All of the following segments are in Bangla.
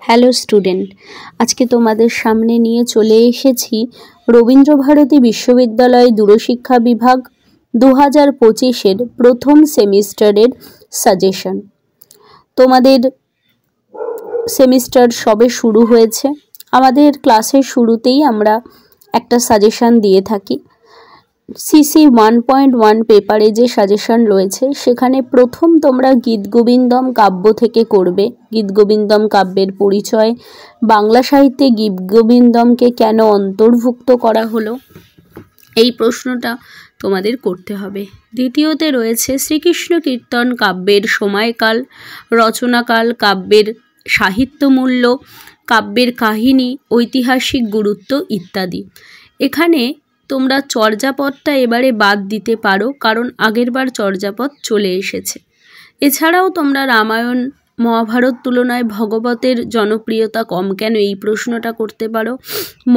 হ্যালো স্টুডেন্ট, আজকে তোমাদের সামনে নিয়ে চলে এসেছি রবীন্দ্রভারতী বিশ্ববিদ্যালয় দূরশিক্ষা বিভাগ 2025-এর প্রথম সেমিস্টারের সাজেশন। তোমাদের সেমিস্টার সবে শুরু হয়েছে। আমাদের ক্লাসের শুরুতেই আমরা একটা সাজেশন দিয়ে থাকি। সিসি 1.1 পেপারে যে সাজেশন রয়েছে সেখানে প্রথম তোমরা গীতগোবিন্দম কাব্য থেকে করবে। গীতগোবিন্দম কাব্যের পরিচয়, বাংলা সাহিত্যে গীতগোবিন্দমকে কেন অন্তর্ভুক্ত করা হলো, এই প্রশ্নটা তোমাদের করতে হবে। দ্বিতীয়তে রয়েছে শ্রীকৃষ্ণ কীর্তন কাব্যের সময়কাল, রচনাকাল, কাব্যের সাহিত্যমূল্য, কাব্যের কাহিনী, ঐতিহাসিক গুরুত্ব ইত্যাদি। এখানে তোমরা চর্যাপদটা এবারে বাদ দিতে পারো, কারণ আগেরবার চর্যাপদ চলে এসেছে। এছাড়াও তোমরা রামায়ণ মহাভারত তুলনায় ভগবতের জনপ্রিয়তা কম কেন, এই প্রশ্নটা করতে পারো।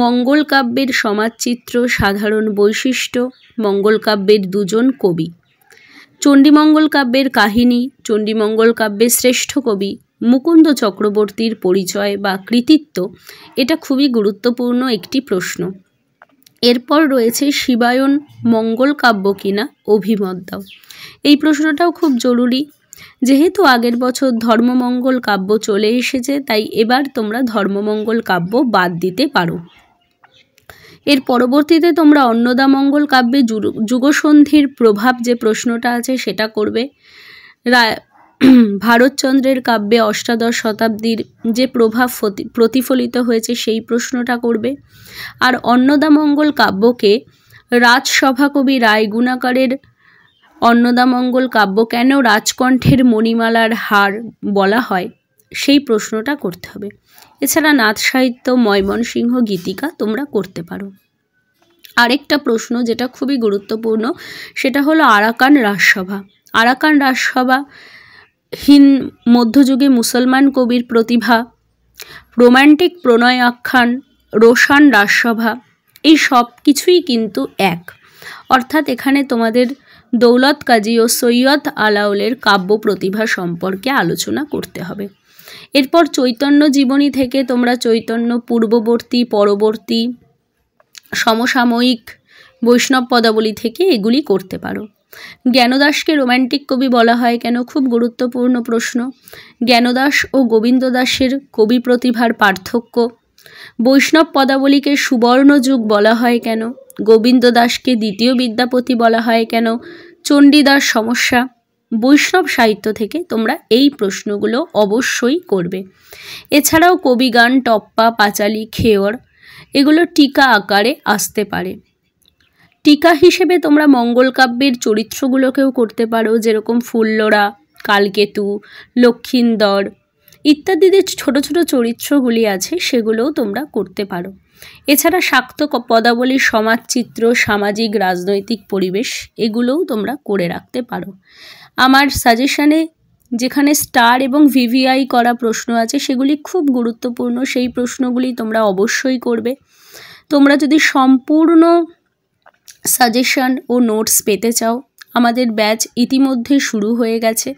মঙ্গল কাব্যের সমাজচিত্র, সাধারণ বৈশিষ্ট্য, মঙ্গল কাব্যের দুজন কবি, চণ্ডীমঙ্গল কাব্যের কাহিনী, চণ্ডীমঙ্গল কাব্যের শ্রেষ্ঠ কবি মুকুন্দ চক্রবর্তীর পরিচয় বা কৃতিত্ব, এটা খুবই গুরুত্বপূর্ণ একটি প্রশ্ন। এরপর রয়েছে শিবায়ন মঙ্গল কাব্য কিনা অভিমত দাও। এই প্রশ্নটাও খুব জরুরি। যেহেতু আগের বছর ধর্মমঙ্গল কাব্য চলে এসেছে, তাই এবার তোমরা ধর্মমঙ্গল কাব্য বাদ দিতে পারো। এর পরবর্তীতে তোমরা অন্নদামঙ্গল কাব্যে যুগসন্ধির প্রভাব যে প্রশ্নটা আছে সেটা করবে। ভারতচন্দ্রের কাব্যে অষ্টাদশ শতাব্দীর যে প্রভাব প্রতিফলিত হয়েছে সেই প্রশ্নটা করবে। আর অন্নদামঙ্গল কাব্যকে রাজসভা কবি রায়গুণাকরের অন্নদামঙ্গল কাব্য কেন রাজকণ্ঠের মণিমালার হার বলা হয়, সেই প্রশ্নটা করতে হবে। এছাড়া নাথ সাহিত্য, ময়মনসিংহ গীতিকা তোমরা করতে পারো। আরেকটা প্রশ্ন যেটা খুবই গুরুত্বপূর্ণ সেটা হলো আরাকান রাজসভা। আরাকান রাজসভা মধ্যযুগে মুসলমান কবির প্রতিভা, রোম্যান্টিক প্রণয় আখ্যান, রোশান রাজসভা, এই সব কিছুই কিন্তু এক। অর্থাৎ এখানে তোমাদের দৌলত কাজী ও সৈয়দ আলাওলের কাব্য প্রতিভা সম্পর্কে আলোচনা করতে হবে। এরপর চৈতন্য জীবনী থেকে তোমরা চৈতন্য পূর্ববর্তী, পরবর্তী, সমসাময়িক, বৈষ্ণব পদাবলী থেকে এগুলি করতে পারো। জ্ঞানদাসকে রোম্যান্টিক কবি বলা হয় কেন, খুব গুরুত্বপূর্ণ প্রশ্ন। জ্ঞানদাস ও গোবিন্দ দাসের কবি প্রতিভার পার্থক্য, বৈষ্ণব পদাবলীকে সুবর্ণযুগ বলা হয় কেন, গোবিন্দ দাসকে দ্বিতীয় বিদ্যাপতি বলা হয় কেন, চণ্ডীদাস সমস্যা। বৈষ্ণব সাহিত্য থেকে তোমরা এই প্রশ্নগুলো অবশ্যই করবে। এছাড়াও কবিগান, টপ্পা, পাঁচালী, খেয়র, এগুলো টিকা আকারে আসতে পারে। টিকা হিসেবে তোমরা মঙ্গল কাব্যের চরিত্রগুলোকেও করতে পারো, যেরকম ফুল্লরা, কালকেতু, লক্ষিন্দর ইত্যাদিদের ছোট ছোট চরিত্রগুলি আছে, সেগুলোও তোমরা করতে পারো। এছাড়া শাক্ত পদাবলীর সমাজচিত্র, সামাজিক রাজনৈতিক পরিবেশ, এগুলোও তোমরা করে রাখতে পারো। আমার সাজেশনে যেখানে স্টার এবং ভিভিআই করা প্রশ্ন আছে সেগুলি খুব গুরুত্বপূর্ণ, সেই প্রশ্নগুলি তোমরা অবশ্যই করবে। তোমরা যদি সম্পূর্ণ সাজেশন ও নোটস পেতে চাও, আমাদের ব্যাচ ইতিমধ্যে শুরু হয়ে গেছে।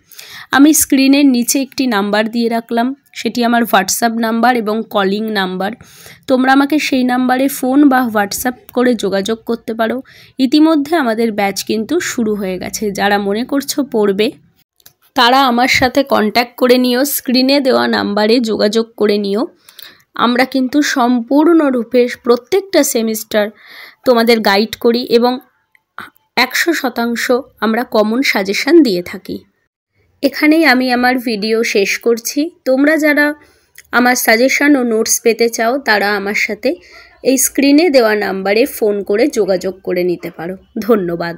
আমি স্ক্রিনের নিচে একটি নাম্বার দিয়ে রাখলাম, সেটি আমার হোয়াটসঅ্যাপ নাম্বার এবং কলিং নাম্বার। তোমরা আমাকে সেই নাম্বারে ফোন বা হোয়াটসঅ্যাপ করে যোগাযোগ করতে পারো। ইতিমধ্যে আমাদের ব্যাচ কিন্তু শুরু হয়ে গেছে। যারা মনে করছো পড়বে তারা আমার সাথে কন্ট্যাক্ট করে নিও, স্ক্রিনে দেওয়া নাম্বারে যোগাযোগ করে নিও। আমরা কিন্তু সম্পূর্ণরূপে প্রত্যেকটা সেমিস্টার তোমাদের গাইড করি এবং 100% আমরা কমন সাজেশন দিয়ে থাকি। এখানেই আমি আমার ভিডিও শেষ করছি। তোমরা যারা আমার সাজেশন ও নোটস পেতে চাও তারা আমার সাথে এই স্ক্রিনে দেওয়া নাম্বারে ফোন করে যোগাযোগ করে নিতে পারো। ধন্যবাদ।